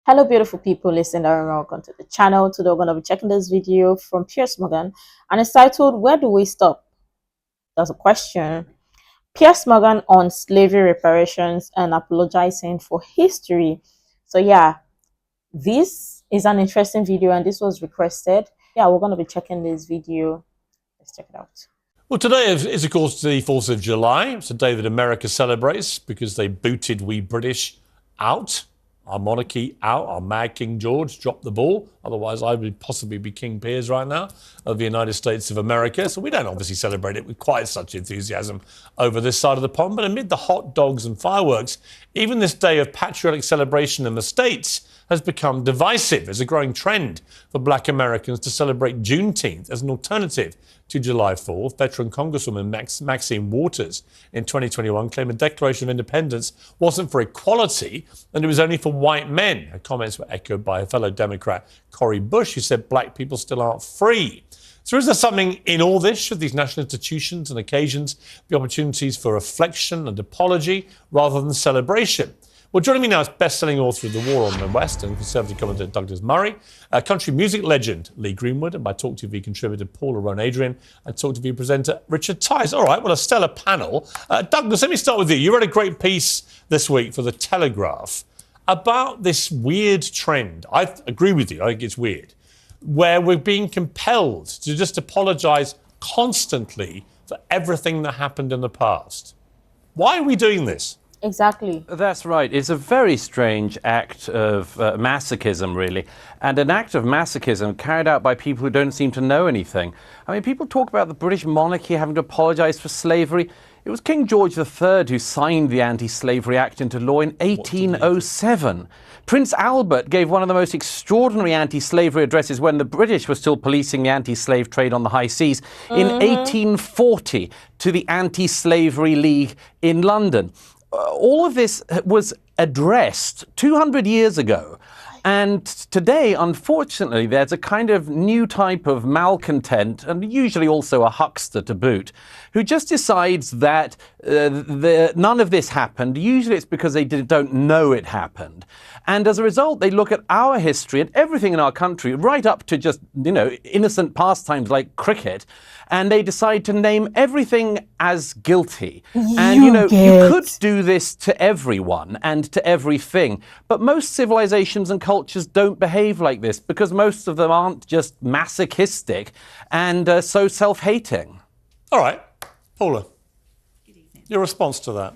Hello beautiful people, listen and welcome to the channel. Today we're going to be checking this video from Piers Morgan and it's titled, Where Do We Stop? That's a question. Piers Morgan on slavery reparations and apologizing for history. So yeah, this is an interesting video and this was requested. Yeah, we're going to be checking this video. Let's check it out. Well, today is of course the 4th of July. It's a day that America celebrates because they booted we British out. Our monarchy out, our mad King George dropped the ball. Otherwise, I would possibly be King Piers right now of the United States of America. So we don't obviously celebrate it with quite such enthusiasm over this side of the pond. But amid the hot dogs and fireworks, even this day of patriotic celebration in the States has become divisive. There's a growing trend for black Americans to celebrate Juneteenth as an alternative to July 4th. Veteran Congresswoman Maxine Waters in 2021 claimed the Declaration of Independence wasn't for equality and it was only for white men. Her comments were echoed by her fellow Democrat Cori Bush, who said black people still aren't free. So is there something in all this? Should these national institutions and occasions be opportunities for reflection and apology rather than celebration? Well, joining me now is best-selling author of The War on the West and conservative commentator Douglas Murray, country music legend Lee Greenwood, and my Talk TV contributor Paula Rowan-Adrian, and Talk TV presenter Richard Tice. All right, well, a stellar panel. Douglas, let me start with you. You read a great piece this week for The Telegraph about this weird trend. I agree with you. I think it's weird, where we're being compelled to just apologise constantly for everything that happened in the past. Why are we doing this? Exactly. That's right. It's a very strange act of masochism, really, and an act of masochism carried out by people who don't seem to know anything. I mean, people talk about the British monarchy having to apologise for slavery. It was King George III who signed the Anti-Slavery Act into law in 1807. Prince Albert gave one of the most extraordinary anti-slavery addresses when the British were still policing the anti-slave trade on the high seas in 1840 to the Anti-Slavery League in London. All of this was addressed 200 years ago. And today, unfortunately, there's a kind of new type of malcontent, and usually also a huckster to boot, who just decides that none of this happened. Usually it's because they don't know it happened. And as a result, they look at our history and everything in our country, right up to just, innocent pastimes like cricket, and they decide to name everything as guilty. And, you could do this to everyone and to everything, but most civilizations and cultures don't behave like this because most of them aren't just masochistic and so self-hating. All right, Paula, your response to that?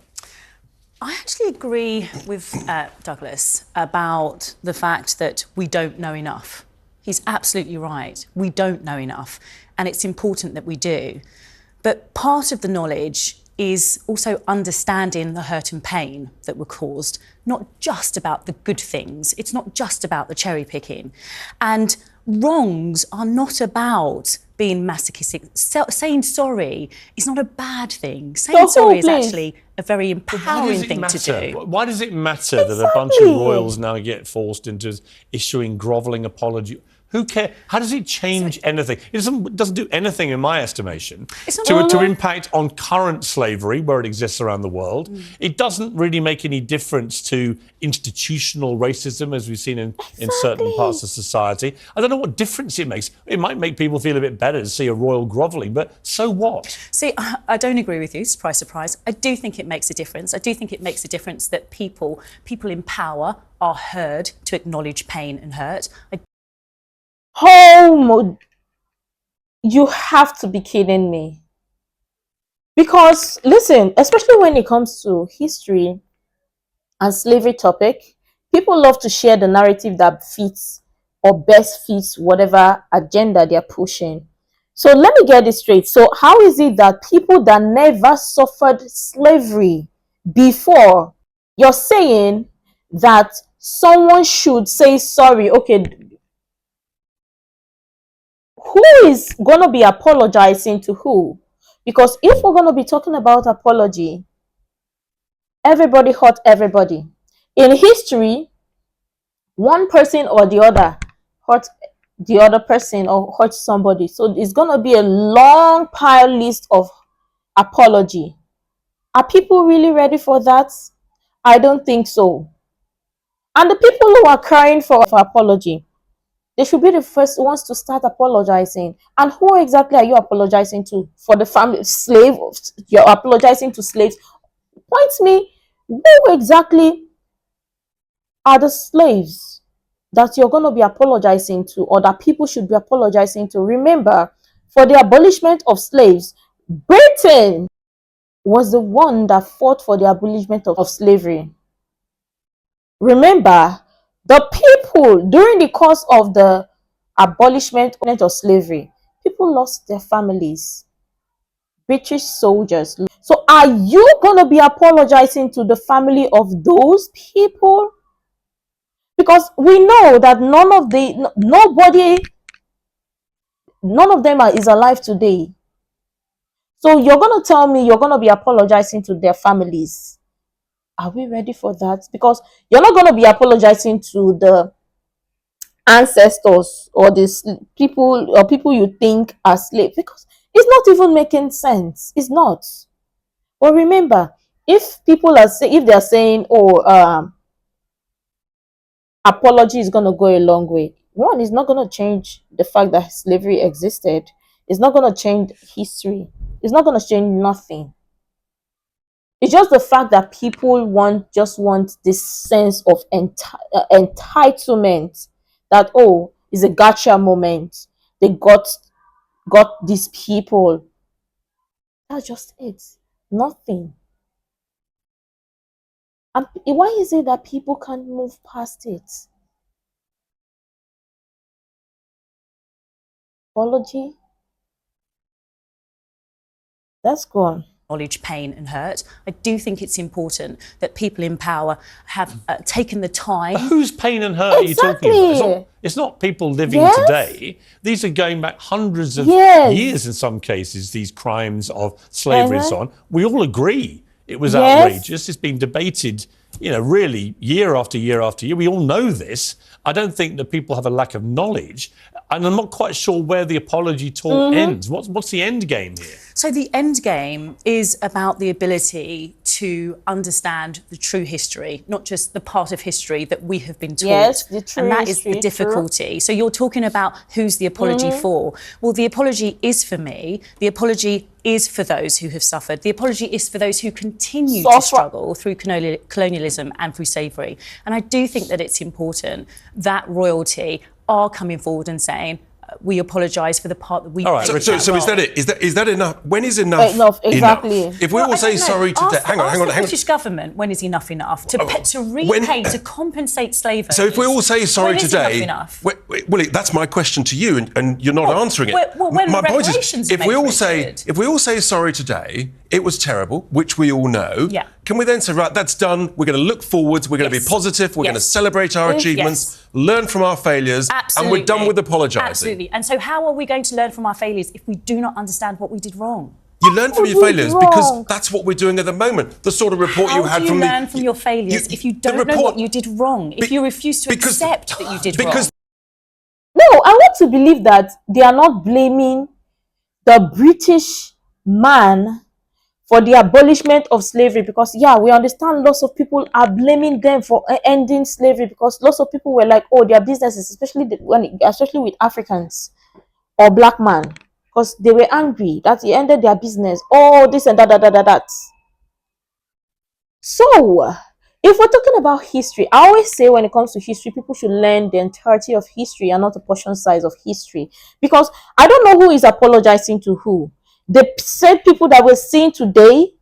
I actually agree with Douglas about the fact that we don't know enough. He's absolutely right. We don't know enough, and it's important that we do. But part of the knowledge is also understanding the hurt and pain that were caused, not just about the good things. It's not just about the cherry picking. And wrongs are not about being masochistic. Saying sorry is not a bad thing. Saying sorry is actually a very empowering thing to do. Why does it matter that a bunch of royals now get forced into issuing grovelling apology? Who cares? How does it change anything? It doesn't do anything, in my estimation, to impact on current slavery, where it exists around the world. It doesn't really make any difference to institutional racism, as we've seen in certain parts of society. I don't know what difference it makes. It might make people feel a bit better to see a royal grovelling, but so what? See, I don't agree with you, surprise, surprise. I do think it makes a difference. I do think it makes a difference that people in power are heard to acknowledge pain and hurt. You have to be kidding me. Because listen, especially when it comes to history and slavery topic, people love to share the narrative that fits or best fits whatever agenda they're pushing. So let me get this straight. So how is it that people that never suffered slavery before, you're saying that someone should say sorry? Okay, who is going to be apologizing to who? Because if we're going to be talking about apology, everybody hurt everybody. In history, one person or the other hurt the other person or hurt somebody. So it's going to be a long pile list of apology. Are people really ready for that? I don't think so. And the people who are crying for apology, they should be the first ones to start apologizing. And who exactly are you apologizing to? For the family slave? You're apologizing to slaves. Point me, who exactly are the slaves that you're going to be apologizing to, or that people should be apologizing to? Remember, for the abolishment of slaves, Britain was the one that fought for the abolishment of slavery. Remember, the people, during the course of the abolishment of slavery, people lost their families. British soldiers. So are you going to be apologizing to the family of those people? Because we know that none of them is alive today. So you're going to tell me you're going to be apologizing to their families. Are we ready for that? Because you're not going to be apologizing to the ancestors or these people you think are slaves, because it's not even making sense. It's not. But remember, if they're saying, oh, apology is going to go a long way, one, is not going to change the fact that slavery existed. It's not going to change history. It's not going to change nothing. It's just the fact that people want this sense of entitlement, that, oh, it's a gotcha moment. They got these people. That's just it. Nothing. And why is it that people can't move past it? Apology? That's gone. Acknowledge pain and hurt. I do think it's important that people in power have taken the time. Whose pain and hurt are you talking about? It's not people living today. These are going back hundreds of years in some cases, these crimes of slavery and so on. We all agree it was outrageous. It's been debated, really year after year after year. We all know this. I don't think that people have a lack of knowledge. And I'm not quite sure where the apology talk ends. What's the end game here? So the end game is about the ability to understand the true history, not just the part of history that we have been taught. Yes, the true and that history, is the difficulty. So you're talking about who's the apology for. Well, the apology is for me. The apology is for those who have suffered. The apology is for those who continue to struggle through colonialism and through slavery. And I do think that it's important that royalty are coming forward and saying, we apologise for the part that we. All right. So is that it? Is that enough? When is enough? Exactly. Enough? If we all say sorry to hang on. The British government, when is enough enough to repay, to compensate slavers? So if we all say sorry today, enough? Well, that's my question to you, and you're not answering it. My point is, if we all say sorry today, it was terrible, which we all know. Yeah. Can we then say, right, that's done, we're going to look forwards, we're going to be positive, we're going to celebrate our achievements, learn from our failures, and we're done with apologising? Absolutely. And so how are we going to learn from our failures if we do not understand what we did wrong? You learn from your failures because that's what we're doing at the moment. The sort of report you had from How do you learn from your failures if you don't know what you did wrong, if you refuse to accept that you did wrong? No, I want to believe that they are not blaming the British man for the abolishment of slavery, because we understand lots of people are blaming them for ending slavery, because lots of people were like, oh, their businesses, especially with Africans or black man, because they were angry that he ended their business, oh, this and that. So if we're talking about history, I always say when it comes to history, people should learn the entirety of history and not a portion size of history, because I don't know who is apologizing to who. The said people that we're seeing today,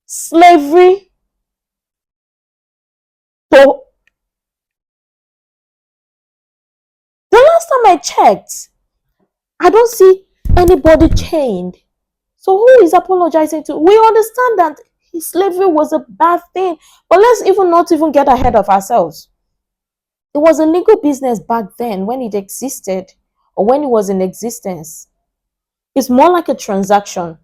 slavery, so the last time I checked, I don't see anybody chained. So who is apologizing to? We understand that slavery was a bad thing, but let's not even get ahead of ourselves. It was a legal business back then when it existed, or when it was in existence. It's more like a transaction.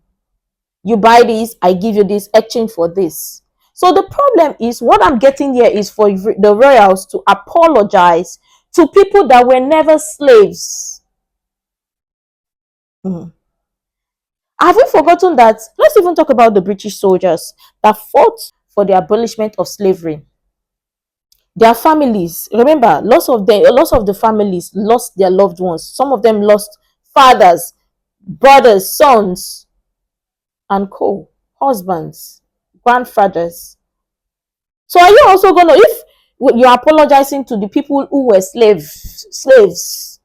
You buy this, I give you this, exchange for this. So the problem is, what I'm getting here is for the royals to apologize to people that were never slaves. Have we forgotten that? Let's even talk about the British soldiers that fought for the abolishment of slavery. their families, remember, lots of the families lost their loved ones. Some of them lost fathers, brothers, sons, and husbands, grandfathers. So are you also gonna, if you're apologizing to the people who were slaves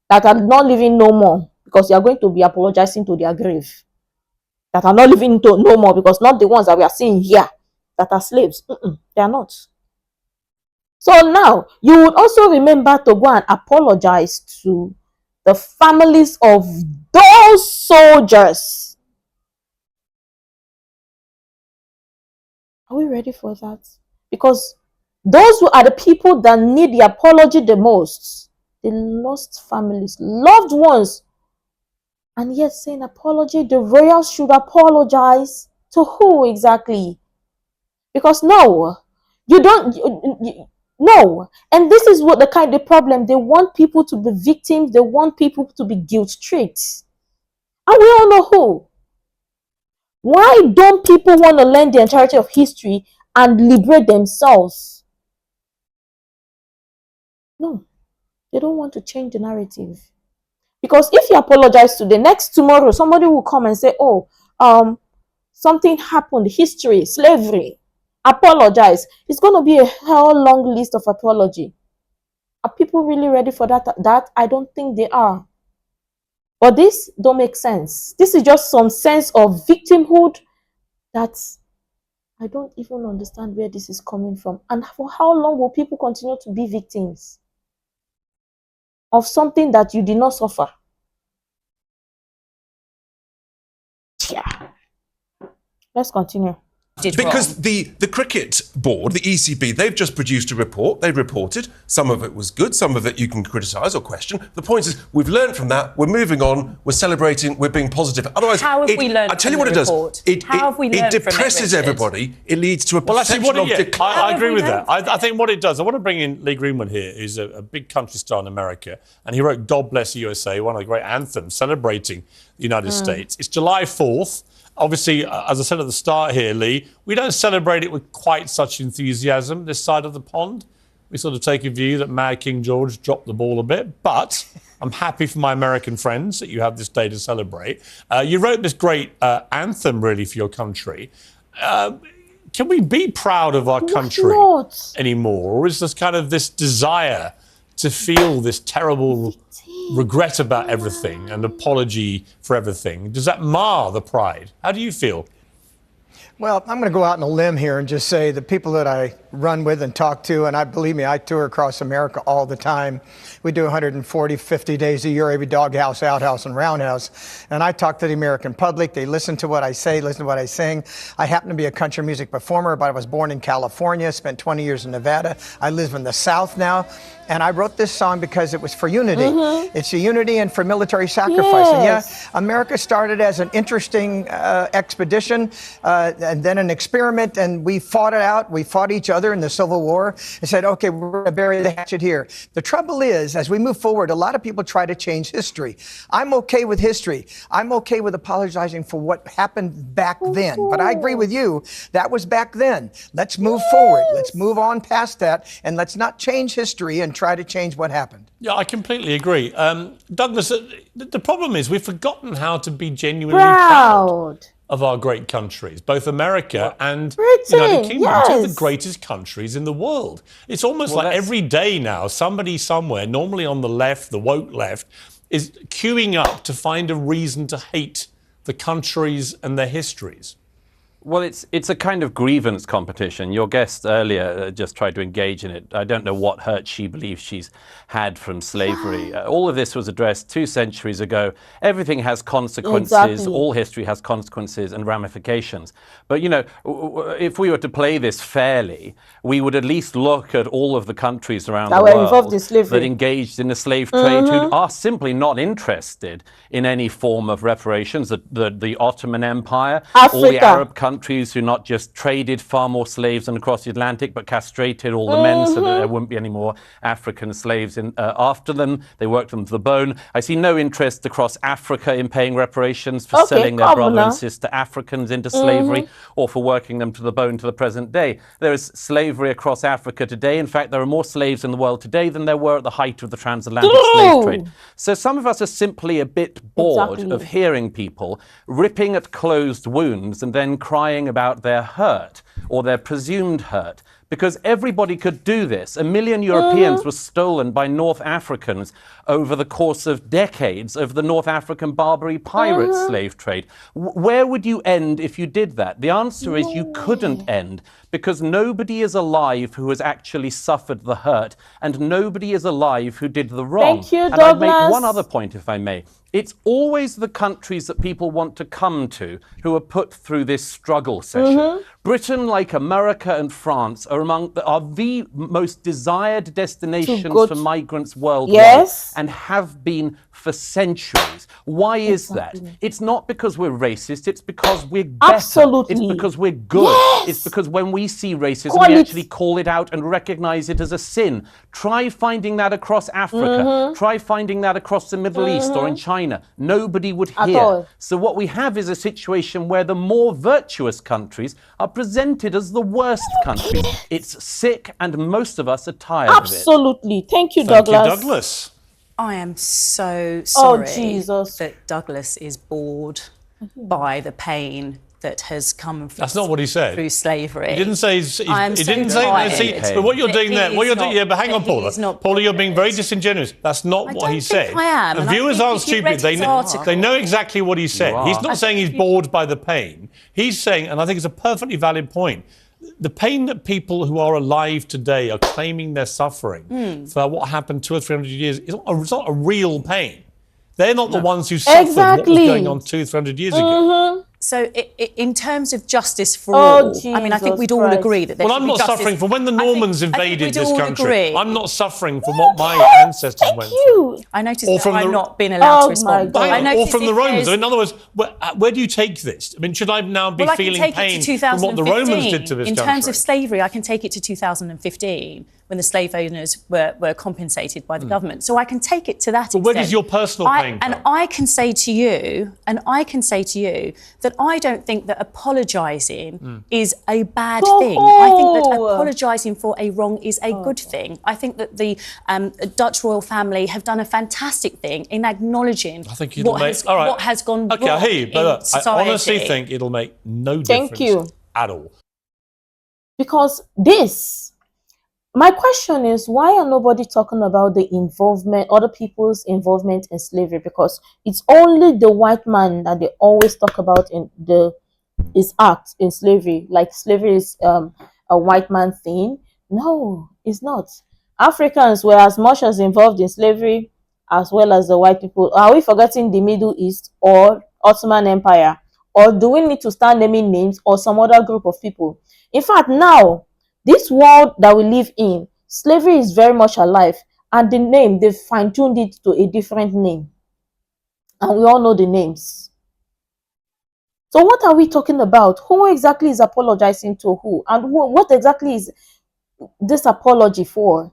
that are not living no more, because you are going to be apologizing to their grave, that are not living no more, because not the ones that we are seeing here that are slaves, they are not. So now you would also remember to go and apologize to the families of those soldiers. Are we ready for that? Because those who are the people that need the apology the most, they lost families, loved ones, and yet saying apology, the royals should apologize to who exactly? Because no, you don't. No, and this is what the problem. They want people to be victims. They want people to be guilt tripped, and we all know who. Why don't people want to learn the entirety of history and liberate themselves? No, they don't want to change the narrative. Because if you apologize today, tomorrow somebody will come and say, oh, something happened, history, slavery, apologize. It's going to be a hell long list of apology. Are people really ready for that? I don't think they are. But this don't make sense. This is just some sense of victimhood that I don't even understand where this is coming from. And for how long will people continue to be victims of something that you did not suffer? Yeah. Let's continue. Because the cricket board, the ECB, they've just produced a report. They reported. Some of it was good. Some of it you can criticise or question. The point is, we've learned from that. We're moving on. We're celebrating. We're being positive. Otherwise, how have we learned? I tell you what it does. It depresses everybody. It leads to a perception of decline. I agree with that. I think what it does. I want to bring in Lee Greenwood here, who's a big country star in America, and he wrote "God Bless the USA," one of the great anthems celebrating the United States. It's July 4th. Obviously, as I said at the start here, Lee, we don't celebrate it with quite such enthusiasm this side of the pond. We sort of take a view that Mad King George dropped the ball a bit, but I'm happy for my American friends that you have this day to celebrate. You wrote this great anthem, really, for your country. Can we be proud of our country anymore? Or is this kind of this desire to feel this terrible regret about everything and apology for everything? Does that mar the pride? How do you feel? Well, I'm going to go out on a limb here and just say the people that I run with and talk to, and believe me, I tour across America all the time. We do 140, 50 days a year, every doghouse, outhouse, and roundhouse. And I talk to the American public. They listen to what I say, listen to what I sing. I happen to be a country music performer, but I was born in California, spent 20 years in Nevada. I live in the South now. And I wrote this song because it was for unity. It's a unity and for military sacrifice. And yeah, America started as an interesting expedition and then an experiment, and we fought it out. We fought each other in the Civil War and said, okay, we're going to bury the hatchet here. The trouble is, as we move forward, a lot of people try to change history. I'm okay with history. I'm okay with apologizing for what happened back then. But I agree with you. That was back then. Let's move forward. Let's move on past that, and let's not change history and try to change what happened. Yeah, I completely agree. Douglas, the problem is we've forgotten how to be genuinely proud of our great countries, both America and Britain, United Kingdom, two of the greatest countries in the world. It's almost like every day now, somebody somewhere, normally on the left, the woke left, is queuing up to find a reason to hate the countries and their histories. Well, it's a kind of grievance competition. Your guest earlier just tried to engage in it. I don't know what hurt she believes she's had from slavery. All of this was addressed 2 centuries ago. Everything has consequences. Exactly. All history has consequences and ramifications. But, you know, if we were to play this fairly, we would at least look at all of the countries around the world that engaged in the slave trade who are simply not interested in any form of reparations. The Ottoman Empire, all the Arab countries, countries who not just traded far more slaves than across the Atlantic, but castrated all the men so that there wouldn't be any more African slaves after them. They worked them to the bone. I see no interest across Africa in paying reparations for selling their brother and sister Africans into slavery or for working them to the bone to the present day. There is slavery across Africa today. In fact, there are more slaves in the world today than there were at the height of the transatlantic slave trade. So some of us are simply a bit bored of hearing people ripping at closed wounds and then crying about their hurt or their presumed hurt. Because everybody could do this. 1 million Europeans were stolen by North Africans over the course of decades of the North African Barbary pirate slave trade. Where would you end if you did that? The answer is you couldn't end, because nobody is alive who has actually suffered the hurt, and nobody is alive who did the wrong. Thank you, and Douglas. I'd make one other point, if I may. It's always the countries that people want to come to who are put through this struggle session. Britain, like America and France, are the most desired destinations for migrants worldwide and have been for centuries. Why is that? It's not because we're racist, it's because we're better. Absolutely. It's because we're good. Yes. It's because when we see racism, we actually call it out and recognize it as a sin. Try finding that across Africa. Try finding that across the Middle East or in China. Nobody would hear. So what we have is a situation where the more virtuous countries are presented as the worst countries. It's sick, and most of us are tired of it. Absolutely. Thank you, Douglas. Thank you, Douglas. I am so sorry Jesus. that Douglas is bored by the pain that has come from That's not what he said. through slavery. He didn't say. He didn't say. But what you're doing there, but hang on, Paula. Paula, you're being very disingenuous. That's not what he said. I am. And viewers aren't stupid. They know exactly what he said. He's not saying he's bored by the pain. He's saying, and I think it's a perfectly valid point, the pain that people who are alive today are claiming they're suffering for what happened 200 or 300 years, it's not a real pain. They're not the ones who suffered what was going on 200 or 300 years ago. So in terms of justice for all, I mean, I think we'd all Christ. agree that there Well, should I'm be not justice. suffering from when the Normans invaded we'd this all country. agree. I'm not suffering from what my ancestors went through. I noticed Or that from I'm the- not being allowed to Oh, respond. my God. I Or noticed from the if Romans. there's- In other words, where do you take this? I mean, should I now be Well, I can feeling take pain it to from what the 2015. Romans did to this In country? terms of slavery, I can take it to 2015 when the slave owners were compensated by the government. So I can take it to that extent. where does your personal pain And come? I can say to you, that I don't think that apologising is a bad thing. I think that apologising for a wrong is a good thing. I think that the Dutch royal family have done a fantastic thing in acknowledging what has gone wrong. Okay, I hear you, but in I honestly society. think it'll make no difference at all. Because my question is, why are nobody talking about the involvement, other people's involvement in slavery? Because it's only the white man that they always talk about in his act in slavery. Like slavery is a white man thing. No, it's not. Africans were as much as involved in slavery as well as the white people. Are we forgetting the Middle East or Ottoman Empire? Or do we need to start naming names or some other group of people? In fact, now, this world that we live in, slavery is very much alive. And the name, they've fine-tuned it to a different name. And we all know the names. So what are we talking about? Who exactly is apologizing to who? And what exactly is this apology for?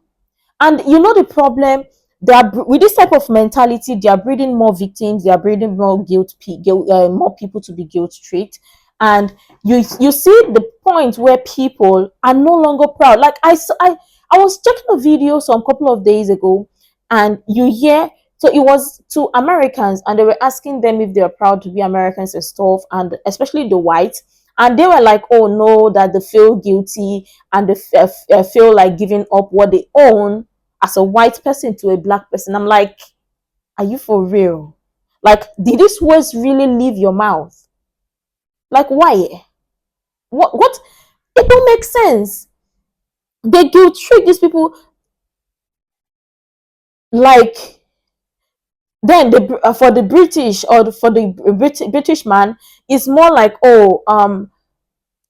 And you know the problem? With this type of mentality, they are breeding more victims. They are breeding more more people to be guilt-tripped. And you see the point where people are no longer proud. Like I was checking a video some couple of days ago, and you hear, so it was to Americans, and they were asking them if they are proud to be Americans and stuff, and especially the whites. And they were like, oh no, that they feel guilty and they feel like giving up what they own as a white person to a black person. I'm like, are you for real? Like, did these words really leave your mouth? Like, why? What? It don't make sense. They guilt trip these people. Like, then for the British or for the British man, it's more like, oh,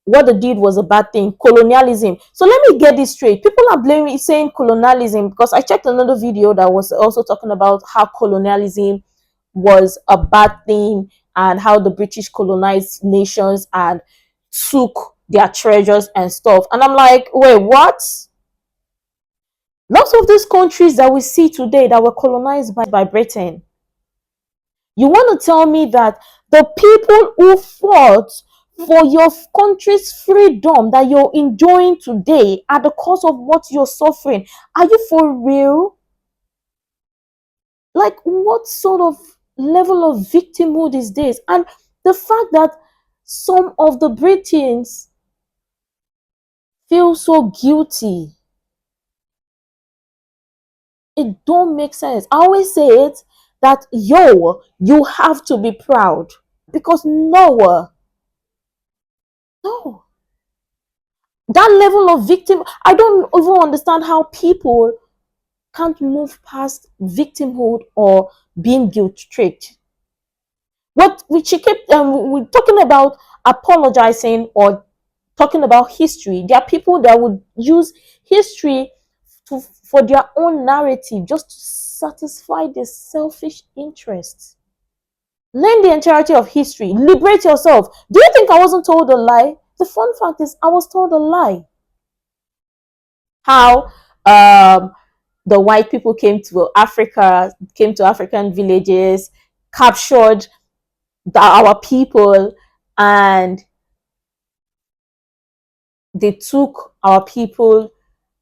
what they did was a bad thing, colonialism. So let me get this straight. People are saying colonialism, because I checked another video that was also talking about how colonialism was a bad thing and how the British colonized nations, and took their treasures and stuff. And I'm like, wait, what? Lots of these countries that we see today that were colonized by Britain. You want to tell me that the people who fought for your country's freedom that you're enjoying today at the cost of what you're suffering, are you for real? Like, what sort of level of victimhood is this? And the fact that some of the Britons feel so guilty, it don't make sense. I always say it that, yo, you have to be proud, because no, that level of victim, I don't even understand how people can't move past victimhood or being guilt tripped. What we keep we're talking about apologizing or talking about history. There are people that would use history for their own narrative just to satisfy their selfish interests. Learn the entirety of history. Liberate yourself. Do you think I wasn't told a lie? The fun fact is I was told a lie. How the white people came to Africa, came to African villages, captured our people, and they took our people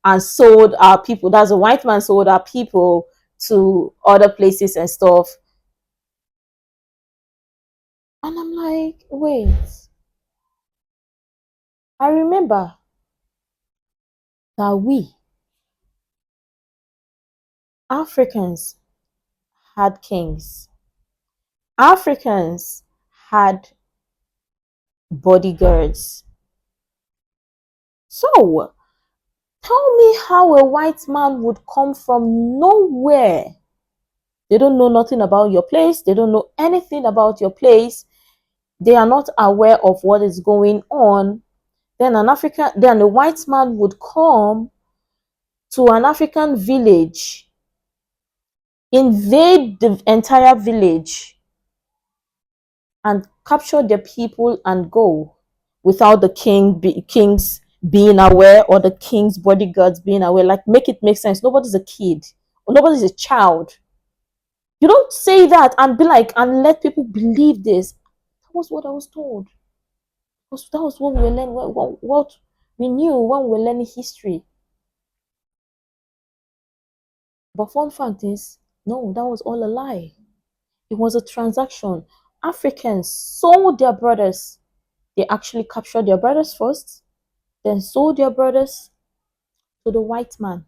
and sold our people. That's a white man sold our people to other places and stuff. And I'm like, wait. I remember that we Africans had kings. Africans had bodyguards. So, tell me how a white man would come from nowhere. They don't know nothing about your place. They don't know anything about your place. They are not aware of what is going on. Then a white man would come to an African village, invade the entire village, and capture their people and go without the kings being aware, or the king's bodyguards being aware. Like, make it make sense. Nobody's a kid, or nobody's a child. You don't say that and be like, and let people believe this. That was what I was told. That was what we were learning, what we knew when we were learning history. But fun fact is, no, that was all a lie. It was a transaction. Africans sold their brothers. They actually captured their brothers first, then sold their brothers to the white man.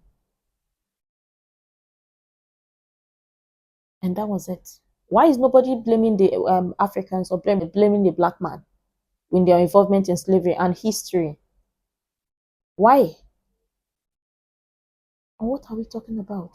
And that was it. Why is nobody blaming the Africans or blaming the black man in their involvement in slavery and history? Why? And what are we talking about?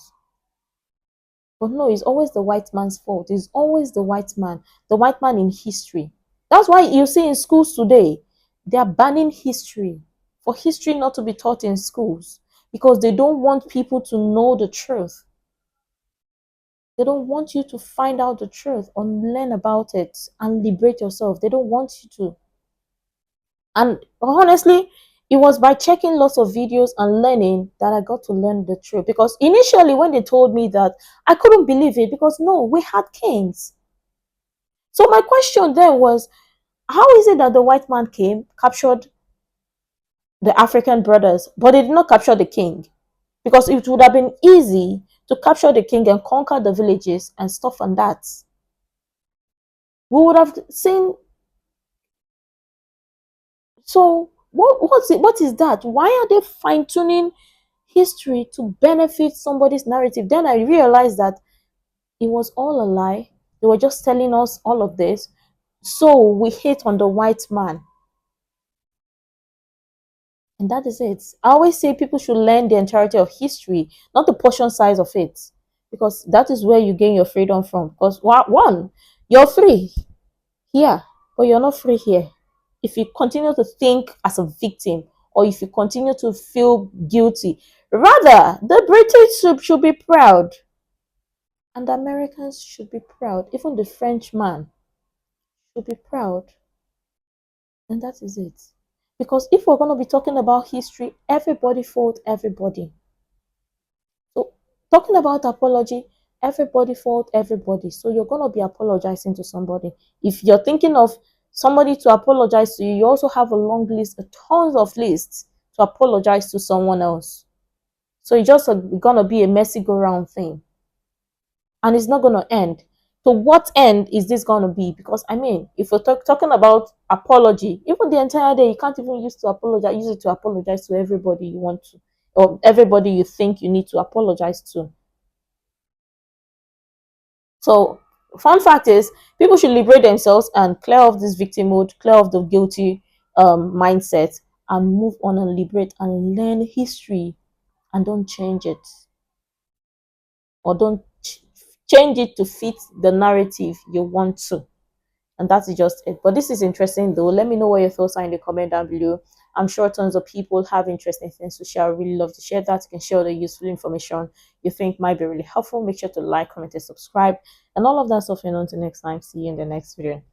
But no, it's always the white man's fault. It's always the white man in history. That's why you see in schools today, they are banning history, for history not to be taught in schools, because they don't want people to know the truth. They don't want you to find out the truth or learn about it and liberate yourself. They don't want you to. And honestly, it was by checking lots of videos and learning that I got to learn the truth. Because initially, when they told me that, I couldn't believe it, because no, we had kings. So my question then was, how is it that the white man came, captured the African brothers, but they did not capture the king? Because it would have been easy to capture the king and conquer the villages and stuff and that. We would have seen. So what is that? Why are they fine-tuning history to benefit somebody's narrative? Then I realized that it was all a lie. They were just telling us all of this, so we hate on the white man. And that is it. I always say people should learn the entirety of history, not the portion size of it, because that is where you gain your freedom from. Because one, you're free here, but you're not free here. If you continue to think as a victim, or if you continue to feel guilty, rather, the British should be proud. And the Americans should be proud. Even the Frenchman should be proud. And that is it. Because if we're going to be talking about history, everybody fault everybody. So talking about apology, everybody fault everybody. So you're going to be apologizing to somebody. If you're thinking of somebody to apologize to you, you also have a long list, tons of lists to apologize to someone else. So it's just going to be a messy go round thing. And it's not going to end. So what end is this going to be? Because I mean, if we're talking about apology, even the entire day, you can't even use it to apologize to everybody you want to, or everybody you think you need to apologize to. So fun fact is, people should liberate themselves and clear off this victim mode, clear off the guilty mindset, and move on and liberate and learn history, and don't change it, or don't change it to fit the narrative you want to. And that's just it. But this is interesting though. Let me know what your thoughts are in the comment down below. I'm sure tons of people have interesting things to share. I really love to share that. You can share the useful information you think might be really helpful. Make sure to like, comment, and subscribe, and all of that stuff. And until next time, see you in the next video.